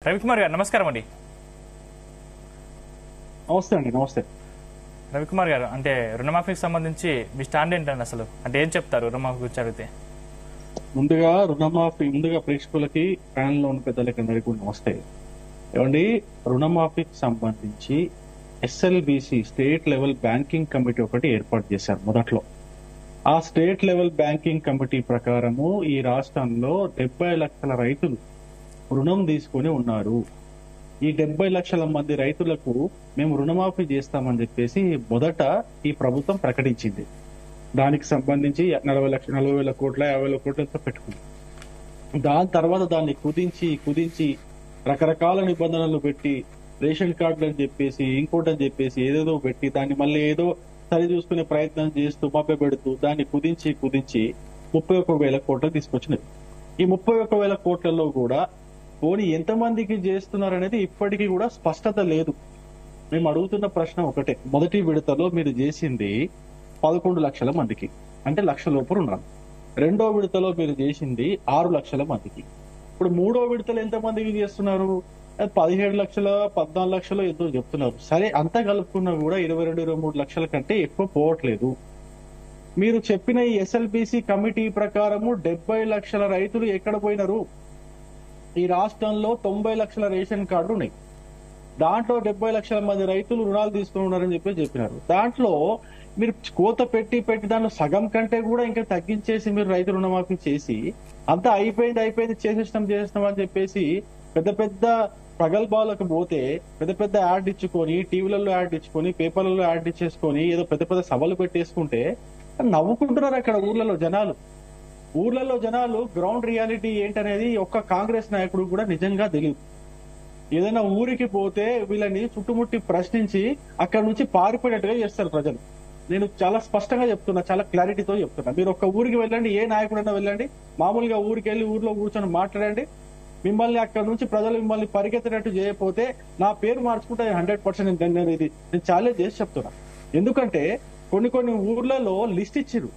రవికుమార్ గారు నమస్కారం అండి. నమస్తే అండి. నమస్తే రవికుమార్ గారు, అంటే రుణమాఫీకి సంబంధించి మీ స్టాండ్ ఏంటండి అసలు? అంటే ఏం చెప్తారు రుణమాఫీ గురించి అడిగితే? ముందుగా ప్రేక్షకులకి ప్యానల్ లో ఉన్న పెద్దలకి అందరికీ కూడా నమస్తే. ఏమండి, రుణమాఫీకి సంబంధించి SLBC state level banking committee ఒకటి ఏర్పాటు చేశారు మొదట్లో. ఆ స్టేట్ లెవెల్ బ్యాంకింగ్ కమిటీ ప్రకారము ఈ రాష్ట్రంలో 70 లక్షల రైతులు రుణం తీసుకొని ఉన్నారు. ఈ 70 లక్షల మంది రైతులకు మేము రుణమాఫీ చేస్తామని చెప్పేసి మొదట ఈ ప్రభుత్వం ప్రకటించింది. దానికి సంబంధించి 40 వేల కోట్ల 50 వేల కోట్లతో పెట్టుకుంది. దాని తర్వాత దాన్ని కుదించి రకరకాల నిబంధనలు పెట్టి, రేషన్ కార్డులు అని చెప్పేసి, ఇంకోటని చెప్పేసి ఏదేదో పెట్టి దాన్ని మళ్ళీ ఏదో సరి చూసుకునే ప్రయత్నం చేస్తూ మభ్యపెడుతూ దాన్ని కుదించి 31,000 కోట్లు తీసుకొచ్చినది. ఈ 31,000 కోట్లలో కూడా పోనీ ఎంతమందికి చేస్తున్నారనేది ఇప్పటికీ కూడా స్పష్టత లేదు. మేము అడుగుతున్న ప్రశ్న ఒకటే, మొదటి విడతలో మీరు చేసింది 11 లక్షల మందికి, అంటే లక్ష లోపు రుణాలు. రెండో విడతలో మీరు చేసింది 6 లక్షల మందికి. ఇప్పుడు మూడో విడతలు ఎంత మందికి చేస్తున్నారు? 17 లక్షల 14 లక్షలు ఎంతో చెప్తున్నారు. సరే, అంతా కలుపుకున్నా కూడా 22-23 లక్షల కంటే ఎక్కువ పోవట్లేదు. మీరు చెప్పిన ఈ ఎస్ఎల్బిసి కమిటీ ప్రకారము 70 లక్షల రైతులు ఎక్కడ పోయినారు? ఈ రాష్ట్రంలో 90 లక్షల రేషన్ కార్డులు ఉన్నాయి. దాంట్లో 70 లక్షల మంది రైతులు రుణాలు తీసుకుని ఉన్నారని చెప్పినారు. దాంట్లో మీరు కోత పెట్టి దాంట్లో సగం కంటే కూడా ఇంకా తగ్గించేసి మీరు రైతు రుణమాఫీ చేసి అంతా అయిపోయింది చేసేస్తాం అని చెప్పేసి పెద్ద ప్రగల్భాలకు పోతే పెద్ద యాడ్ ఇచ్చుకొని, టీవీలలో యాడ్ ఇచ్చుకొని, పేపర్లలో యాడ్ ఇచ్చేసుకొని ఏదో పెద్ద సభలు పెట్టేసుకుంటే నవ్వుకుంటున్నారు అక్కడ ఊర్లలో జనాలు. గ్రౌండ్ రియాలిటీ ఏంటనేది ఒక్క కాంగ్రెస్ నాయకుడు కూడా నిజంగా తెలియదు. ఏదైనా ఊరికి పోతే వీళ్ళని చుట్టుముట్టి ప్రశ్నించి అక్కడ నుంచి పారిపోయినట్టుగా చేస్తారు ప్రజలు. నేను చాలా స్పష్టంగా చెప్తున్నా, చాలా క్లారిటీతో చెప్తున్నా. మీరు ఒక్క ఊరికి వెళ్ళండి, ఏ నాయకుడైనా వెళ్ళండి, మామూలుగా ఊరికి వెళ్ళి ఊర్లో కూర్చొని మాట్లాడండి. మిమ్మల్ని అక్కడ నుంచి ప్రజలు మిమ్మల్ని పరిగెత్తినట్టు చేయకపోతే నా పేరు మార్చుకుంటే 100% నేను ఛాలెంజ్ చేసి చెప్తున్నా. ఎందుకంటే కొన్ని ఊర్లలో లిస్ట్ ఇచ్చిరు,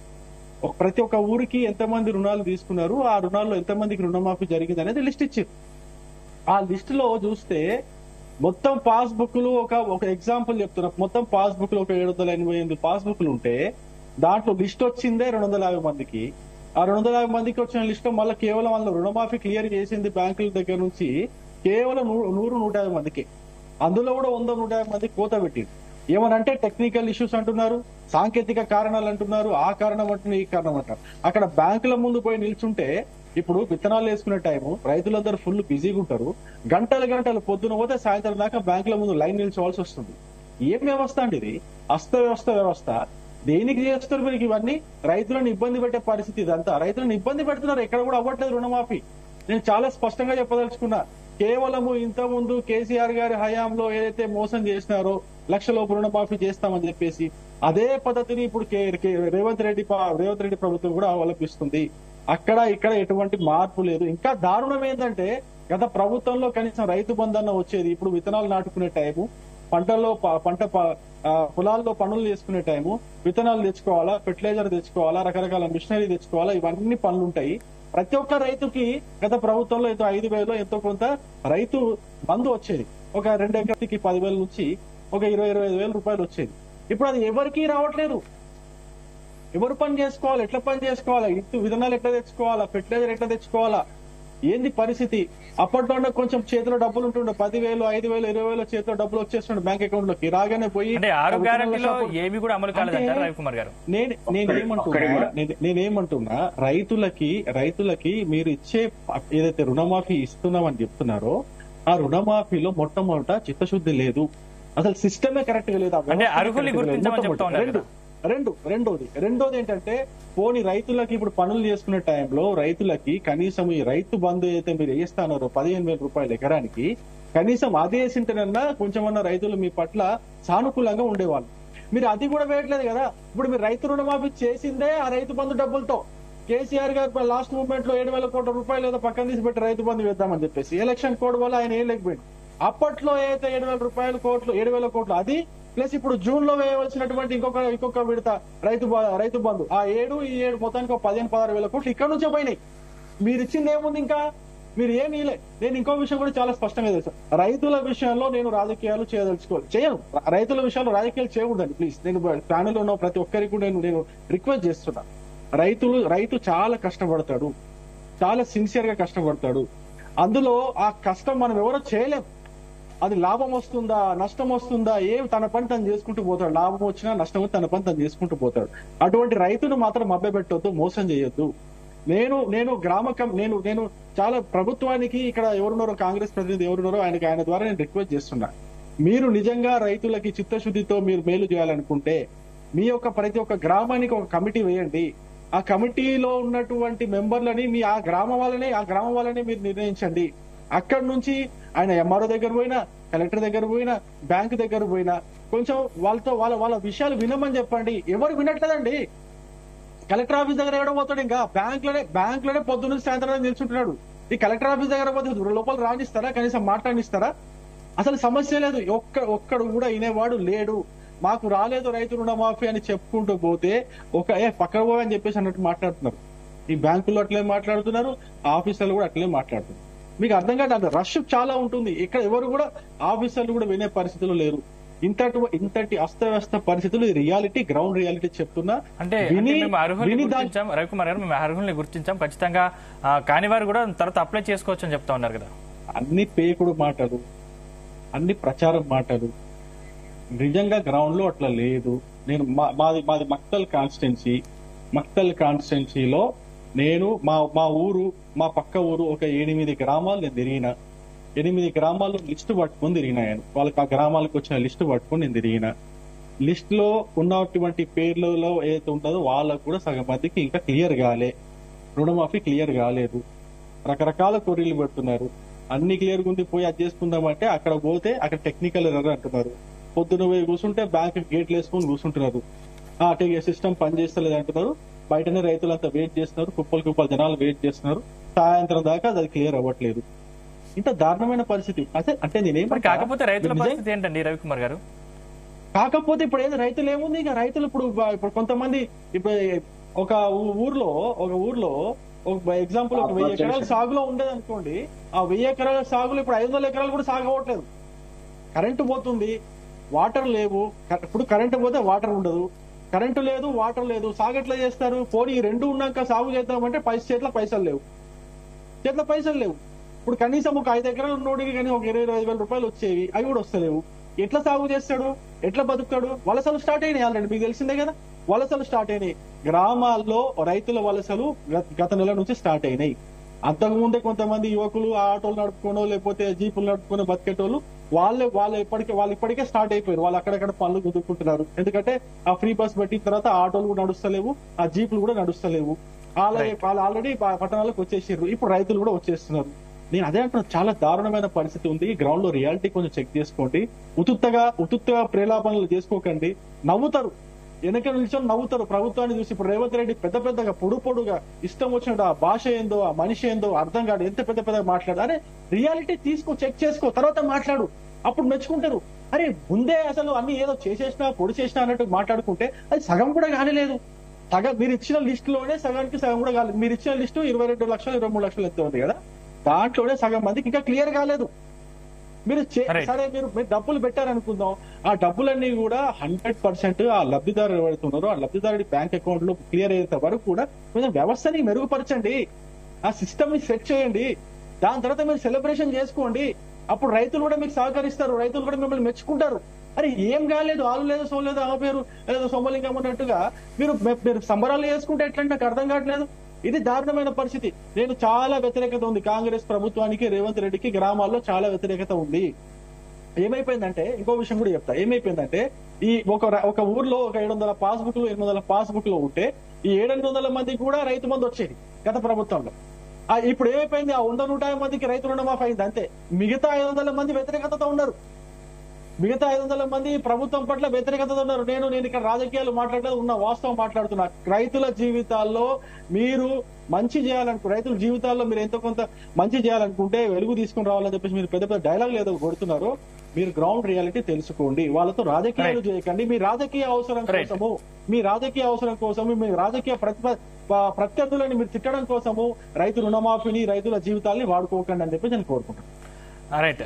ప్రతి ఒక్క ఊరికి ఎంతమంది రుణాలు తీసుకున్నారు, ఆ రుణాల్లో ఎంతమందికి రుణమాఫీ జరిగింది అనేది లిస్ట్ ఇచ్చిరు. ఆ లిస్ట్ లో చూస్తే మొత్తం పాస్బుక్లు ఒక ఎగ్జాంపుల్ చెప్తున్నా, మొత్తం పాస్బుక్లు ఒక 788 పాస్బుక్లు ఉంటే దాంట్లో లిస్ట్ వచ్చిందే 250 మందికి. ఆ 250 మందికి వచ్చిన లిస్ట్ లో మళ్ళీ కేవలం వాళ్ళ రుణమాఫీ క్లియర్ చేసింది బ్యాంకుల దగ్గర నుంచి కేవలం 100-150 మందికి. అందులో కూడా 100-150 మంది కోత పెట్టింది. ఏమనంటే టెక్నికల్ ఇష్యూస్ అంటున్నారు, సాంకేతిక కారణాలు అంటున్నారు, ఆ కారణం అంటున్నారు, ఈ కారణం అంటారు. అక్కడ బ్యాంకుల ముందు పోయి నిల్చుంటే ఇప్పుడు విత్తనాలు వేసుకునే టైము రైతులందరూ ఫుల్ బిజీగా ఉంటారు. గంటలు పొద్దున పోతే సాయంత్రం దాకా బ్యాంకుల ముందు లైన్ నిల్చోవాల్సి వస్తుంది. ఏం వ్యవస్థ అండి ఇది? వ్యవస్థ. దేనికి చేస్తారు మీరు ఇవన్నీ? రైతులను ఇబ్బంది పెట్టే పరిస్థితి ఇదంతా. రైతులను ఇబ్బంది పెడుతున్నారు, ఎక్కడ కూడా అవ్వట్లేదు రుణమాఫీ. నేను చాలా స్పష్టంగా చెప్పదలుచుకున్నా, కేవలము ఇంత ముందు కేసీఆర్ గారి హయాంలో ఏదైతే మోసం చేసినారో లక్షలోపు రుణమాఫీ చేస్తామని చెప్పేసి అదే పద్ధతిని ఇప్పుడు రేవంత్ రెడ్డి ప్రభుత్వం కూడా అవలంబిస్తుంది. అక్కడ ఇక్కడ ఎటువంటి మార్పు లేదు. ఇంకా దారుణం ఏంటంటే గత ప్రభుత్వంలో కనీసం రైతు బంధన్న వచ్చేది. ఇప్పుడు విత్తనాలు నాటుకునే టైము, పొలాల్లో పనులు చేసుకునే టైము, విత్తనాలు తెచ్చుకోవాలా, ఫెర్టిలైజర్ తెచ్చుకోవాలా, రకరకాల మిషనరీ తెచ్చుకోవాలా, ఇవన్నీ పనులు ఉంటాయి. ప్రతి ఒక్క రైతుకి గత ప్రభుత్వంలో ఎంతో 5,000 ఎంతో కొంత రైతు బంధు వచ్చేది. ఒక 2 ఎకరాలకి 10,000 నుంచి ఒక 20-25 వేల రూపాయలు వచ్చేది. ఇప్పుడు అది ఎవరికీ రావట్లేదు. ఎవరు పని చేసుకోవాలి, ఎట్లా పని చేసుకోవాలా, విధానాలు ఎట్లా తెచ్చుకోవాలా, ఫెర్టిలైజర్ ఎట్లా తెచ్చుకోవాలా, ఏంది పరిస్థితి? అప్పట్లో కొంచెం చేతిలో డబ్బులు ఉంటుండే, 10,000, 5,000, 20,000 చేతిలో డబ్బులు వచ్చేస్తుండే బ్యాంక్ అకౌంట్ లోకి. రాగానే పోయి నేనేమంటున్నా, రైతులకి మీరు ఇచ్చే ఏదైతే రుణమాఫీ ఇస్తున్నామని చెప్తున్నారో ఆ రుణమాఫీలో మొట్టమొదట చిత్తశుద్ధి లేదు, అసలు సిస్టమే కరెక్ట్ గా లేదు. రెండోది ఏంటంటే, పోనీ రైతులకి ఇప్పుడు పనులు చేసుకునే టైంలో రైతులకి కనీసం ఈ రైతు బంధు అయితే మీరు వేస్తానారో 15,000 రూపాయలు ఎకరానికి, కనీసం అది వేసింటేనన్నా కొంచెమన్నా రైతులు మీ పట్ల సానుకూలంగా ఉండేవాళ్ళు. మీరు అది కూడా వేయట్లేదు కదా. ఇప్పుడు మీరు రైతు రుణమాఫీ చేసిందే ఆ రైతు బంధు డబ్బులతో. కేసీఆర్ గారు లాస్ట్ మూమెంట్ లో 7,000 కోట్ల రూపాయలు ఏదో పక్కన తీసి పెట్టి రైతు బంధు వేద్దామని చెప్పేసి ఎలక్షన్ కోడ్ వల్ల ఆయన ఏం లేకపోయింది. అప్పట్లో ఏదైతే 7,000 కోట్లు అది ప్లస్ ఇప్పుడు జూన్ లో వేయవలసినటువంటి ఇంకొక విడత రైతు బంధు, ఆ 7 మొత్తానికి 15-16 వేల కోట్లు ఇక్కడ నుంచే పోయినాయి. మీరు ఇచ్చింది ఏముంది? ఇంకా మీరు ఏమీ లే. నేను ఇంకో విషయం కూడా చాలా స్పష్టంగా తెలుసు, రైతుల విషయంలో నేను రాజకీయాలు చేయను. రైతుల విషయంలో రాజకీయాలు చేయకూడదండి ప్లీజ్. నేను ప్యానెల్ ఉన్న ప్రతి ఒక్కరికి కూడా నేను రిక్వెస్ట్ చేస్తున్నా. రైతు చాలా కష్టపడతాడు, చాలా సిన్సియర్ గా కష్టపడతాడు. అందులో ఆ కష్టం మనం ఎవరో చేయలేం. అది లాభం వస్తుందా నష్టం వస్తుందా ఏం తన పని తను చేసుకుంటూ పోతాడు. లాభం వచ్చినా నష్టం తన పని తను చేసుకుంటూ పోతాడు. అటువంటి రైతును మాత్రం మభ్యపెట్టొద్దు, మోసం చేయొద్దు. నేను చాలా ప్రభుత్వానికి ఇక్కడ ఎవరున్నారో కాంగ్రెస్ ప్రతినిధి ఎవరున్నారో ఆయన ద్వారా నేను రిక్వెస్ట్ చేస్తున్నా. మీరు నిజంగా రైతులకి చిత్తశుద్ధితో మీరు మేలు చేయాలనుకుంటే మీ యొక్క ప్రతి ఒక్క గ్రామానికి ఒక కమిటీ వేయండి. ఆ కమిటీలో ఉన్నటువంటి మెంబర్లని ఆ గ్రామం వాళ్ళనే మీరు నిర్ణయించండి. అక్కడి నుంచి ఆయన ఎంఆర్ఓ దగ్గర పోయినా, కలెక్టర్ దగ్గర పోయినా, బ్యాంకు దగ్గర పోయినా కొంచెం వాళ్ళతో వాళ్ళ విషయాలు వినమని చెప్పండి. ఎవరు వినట్లేదండి. కలెక్టర్ ఆఫీస్ దగ్గర ఎవడో పోతాడు, ఇంకా బ్యాంకులోనే పొద్దున్న సాయంత్రం నిల్చుంటున్నాడు. ఈ కలెక్టర్ ఆఫీస్ దగ్గర పోతే లోపల రానిస్తారా, కనీసం మాట్లాడిస్తారా? అసలు సమస్య లేదు. ఒక్కడు కూడా వినేవాడు లేడు. మాకు రాలేదు రైతు రుణమాఫీ అని చెప్పుకుంటూ పోతే పక్కన పోవని చెప్పేసి అన్నట్టు మాట్లాడుతున్నారు. ఈ బ్యాంకుల్లో అట్లే మాట్లాడుతున్నారు, ఆఫీసర్లు కూడా అట్లే మాట్లాడుతున్నారు. మీకు అర్థం కాదు, రష్ చాలా ఉంటుంది. ఇక్కడ ఎవరు కూడా ఆఫీసర్లు కూడా వినే పరిస్థితులు లేరు. ఇంతటి అస్తవ్యస్త పరిస్థితులు రియాలిటీ, గ్రౌండ్ రియాలిటీ చెప్తున్నా. అంటే రవికుమార్ గారు మేము అర్హుల్ని గుర్తించాం, ఖచ్చితంగా కాని వారు కూడా తర్వాత అప్లై చేసుకోవచ్చు అని చెప్తా ఉన్నారు కదా. అన్ని పేకుడు మాటలు, అన్ని ప్రచారం మాటలు. నిజంగా గ్రౌండ్ లో అట్లా లేదు. నేను మాది మక్తల్ కాన్స్టిట్యున్సీలో నేను మా ఊరు, మా పక్క ఊరు ఒక 8 గ్రామాలు నేను తిరిగిన. 8 గ్రామాల్లో లిస్టు పట్టుకుని తిరిగినా. వాళ్ళకి ఆ గ్రామాలకు వచ్చిన లిస్టు పట్టుకుని నేను తిరిగిన. లిస్ట్ లో ఉన్నటువంటి పేర్లలో ఏదైతే ఉంటుందో వాళ్ళకు కూడా సగం మందికి ఇంకా క్లియర్ కాలే, రుణమాఫీ క్లియర్ కాలేదు. రకరకాల కొర్రీలు పెడుతున్నారు. అన్ని క్లియర్ ఉంది, పోయి అది చేసుకుందామంటే అక్కడ పోతే అక్కడ టెక్నికల్ ఎర్రర్ అంటున్నారు. పొద్దున పోయి కూర్చుంటే బ్యాంక్ గేట్లు వేసుకుని కూర్చుంటున్నారు. సిస్టమ్ పనిచేస్తలేదు అంటున్నారు. బయటనే రైతులంతా వెయిట్ చేస్తున్నారు, కుప్పలు జనాలు వెయిట్ చేస్తున్నారు. సాయంత్రం దాకా అది క్లియర్ అవ్వట్లేదు. ఇంత దారుణమైన పరిస్థితి. అంటే కాకపోతే రైతుల పరిస్థితి ఏంటండి రవికుమార్ గారు? కాకపోతే ఇప్పుడు ఏదో రైతులు ఏముంది, ఇక రైతులు ఇప్పుడు కొంతమంది ఇప్పుడు ఒక ఊర్లో ఒక ఎగ్జాంపుల్ ఒక 1000 ఎకరాల సాగులో ఉండేది అనుకోండి. ఆ 1000 ఎకరాల సాగులో ఇప్పుడు 500 ఎకరాలు కూడా సాగు అవ్వట్లేదు. కరెంటు పోతుంది, వాటర్ లేవు. ఇప్పుడు కరెంటు పోతే వాటర్ ఉండదు, కరెంటు లేదు, వాటర్ లేదు. సాగు ఎట్లా చేస్తారు? పోనీ ఈ రెండు ఉన్నాక సాగు చేద్దామంటే చేతిలో పైసలు లేవు. ఇప్పుడు కనీసం ఒక 5 ఎకరాలు ఉన్నోడికి కానీ ఒక 20,000 రూపాయలు వచ్చేవి, అవి కూడా వస్తలేవు. ఎట్లా సాగు చేస్తాడు, ఎట్లా బతుకుతాడు? వలసలు స్టార్ట్ అయినాయి ఆల్రెడీ, మీకు తెలిసిందే కదా. వలసలు స్టార్ట్ అయినాయి. గ్రామాల్లో రైతుల వలసలు గత నెల నుంచి స్టార్ట్ అయినాయి. అంతకుముందే కొంతమంది యువకులు ఆటోలు నడుపుకోనో లేకపోతే జీపులు నడుపుకుని బతికేటోళ్ళు వాళ్ళు ఇప్పటికే స్టార్ట్ అయిపోయారు. వాళ్ళు అక్కడక్కడ పనులు కుదురుకుంటున్నారు. ఎందుకంటే ఆ ఫ్రీ బస్ పెట్టిన తర్వాత ఆటోలు కూడా నడుస్తలేవు, ఆ జీపులు కూడా నడుస్తలేవు. వాళ్ళు ఆల్రెడీ పట్టణాలకు వచ్చేసారు. ఇప్పుడు రైతులు కూడా వచ్చేస్తున్నారు. నేను అదే అంటున్నా, చాలా దారుణమైన పరిస్థితి ఉంది. గ్రౌండ్ లో రియాలిటీ కొంచెం చెక్ చేసుకోండి. ఉతుత్తగా ప్రేలాపనలు చేసుకోకండి. నవ్వుతారు, వెనక నిల్చొని నవ్వుతారు ప్రభుత్వాన్ని చూసి. ఇప్పుడు రేవంత్ రెడ్డి పెద్దగా పొడుగా ఇష్టం వచ్చినట్టు ఆ భాష ఏందో, ఆ మనిషి ఏందో అర్థం కాదు. ఎంత పెద్దగా మాట్లాడు. అరే రియాలిటీ చెక్ చేసుకో, తర్వాత మాట్లాడు, అప్పుడు మెచ్చుకుంటారు. అరే ముందే అసలు అన్ని ఏదో పొడి చేసినా అన్నట్టు మాట్లాడుకుంటే అది సగం కూడా కానిలేదు. మీరు ఇచ్చిన లిస్ట్ లోనే సగానికి సగం కూడా కాలేదు. మీరు ఇచ్చిన లిస్టు 22 లక్షలు 23 లక్షలు ఎంత ఉంది కదా, దాంట్లోనే సగం మందికి ఇంకా క్లియర్ కాలేదు. సరే మీరు డబ్బులు పెట్టారనుకుందాం, ఆ డబ్బులన్నీ కూడా 100% ఆ లబ్ధిదారు ఎవరుతున్నారో ఆ లబ్ధిదారుడి బ్యాంక్ అకౌంట్ లో క్లియర్ అయ్యేంత వరకు కూడా కొంచెం వ్యవస్థని మెరుగుపరచండి, ఆ సిస్టమ్ ని సెట్ చేయండి. దాని తర్వాత మీరు సెలబ్రేషన్ చేసుకోండి. అప్పుడు రైతులు కూడా మీకు సహకరిస్తారు, రైతులు కూడా మిమ్మల్ని మెచ్చుకుంటారు. అరే ఏం కాలేదు, ఆలు లేదు సోలు లేదు, ఆ పేరు ఏదో సోమలింగం అన్నట్టుగా మీరు సంబరాలు చేసుకుంటే ఎట్లంటే నాకు అర్థం కావట్లేదు. ఇది దారుణమైన పరిస్థితి. నేను చాలా వ్యతిరేకత ఉంది కాంగ్రెస్ ప్రభుత్వానికి, రేవంత్ రెడ్డికి. గ్రామాల్లో చాలా వ్యతిరేకత ఉంది. ఏమైపోయిందంటే, ఇంకో విషయం కూడా చెప్తా. ఏమైపోయిందంటే ఈ ఒక ఊర్లో ఒక 700 పాస్బుక్లు 800 పాస్బుక్లు ఉంటే ఈ 700 మందికి కూడా రైతు బంధు వచ్చేది గత ప్రభుత్వంలో. ఇప్పుడు ఏమైపోయింది, ఆ 100-150 మందికి రైతు రుణమాఫీ అయింది అంతే. మిగతా 500 మంది వ్యతిరేకతతో ఉన్నారు. మిగతా 500 మంది ప్రభుత్వం పట్ల వ్యతిరేకతతో ఉన్నారు. నేను ఇక్కడ రాజకీయాలు మాట్లాడలేదు, ఉన్న వాస్తవం మాట్లాడుతున్నా. రైతుల జీవితాల్లో మీరు మంచి రైతుల జీవితాల్లో మీరు ఎంతో కొంత మంచి చేయాలనుకుంటే, వెలుగు తీసుకుని రావాలని చెప్పేసి మీరు పెద్ద పెద్ద డైలాగ్ ఏదో కొడుతున్నారు. మీరు గ్రౌండ్ రియాలిటీ తెలుసుకోండి. వాళ్ళతో రాజకీయాలు చేయకండి. మీ రాజకీయ అవసరం కోసము, మీ రాజకీయ ప్రత్యర్థులని మీరు తిట్టడం కోసము రైతు రుణమాఫీని, రైతుల జీవితాల్ని వాడుకోకండి అని చెప్పి నేను కోరుకుంటున్నాను. రైట్.